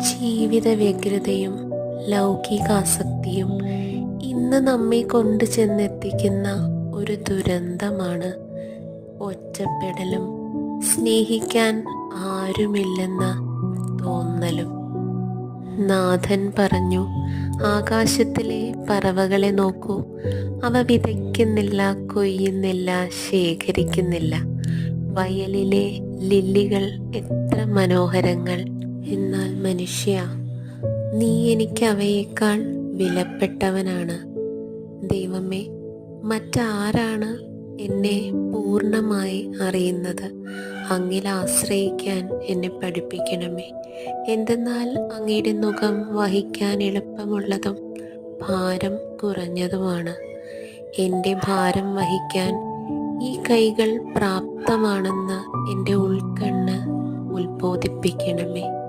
ജീവിത വ്യഗ്രതയും ലൗകികാസക്തിയും ഇന്ന് നമ്മെ കൊണ്ടു ചെന്നെത്തിക്കുന്ന ഒരു ദുരന്തമാണ്. ഒറ്റപ്പെടലും സ്നേഹിക്കാൻ ആരുമില്ലെന്ന തോന്നലും. നാഥൻ പറഞ്ഞു, ആകാശത്തിലെ പറവകളെ നോക്കൂ, അവ വിതയ്ക്കുന്നില്ല, കൊയ്യുന്നില്ല, ശേഖരിക്കുന്നില്ല. വയലിലെ ലില്ലികൾ എത്ര മനോഹരങ്ങൾ. എന്നാൽ മനുഷ്യ, നീ എനിക്ക് അവയേക്കാൾ വിലപ്പെട്ടവനാണ്. ദൈവമേ, മറ്റാരാണ് എന്നെ പൂർണ്ണമായി അറിയുന്നത്? അങ്ങിൽ ആശ്രയിക്കാൻ എന്നെ പഠിപ്പിക്കണമേ. എന്തെന്നാൽ അങ്ങയുടെ മുഖം വഹിക്കാൻ എളുപ്പമുള്ളതും ഭാരം കുറഞ്ഞതുമാണ്. എൻ്റെ ഭാരം വഹിക്കാൻ ഈ കൈകൾ പ്രാപ്തമാണെന്ന് എൻ്റെ ഉൾക്കണ്ണ് ഉത്ബോധിപ്പിക്കണമേ.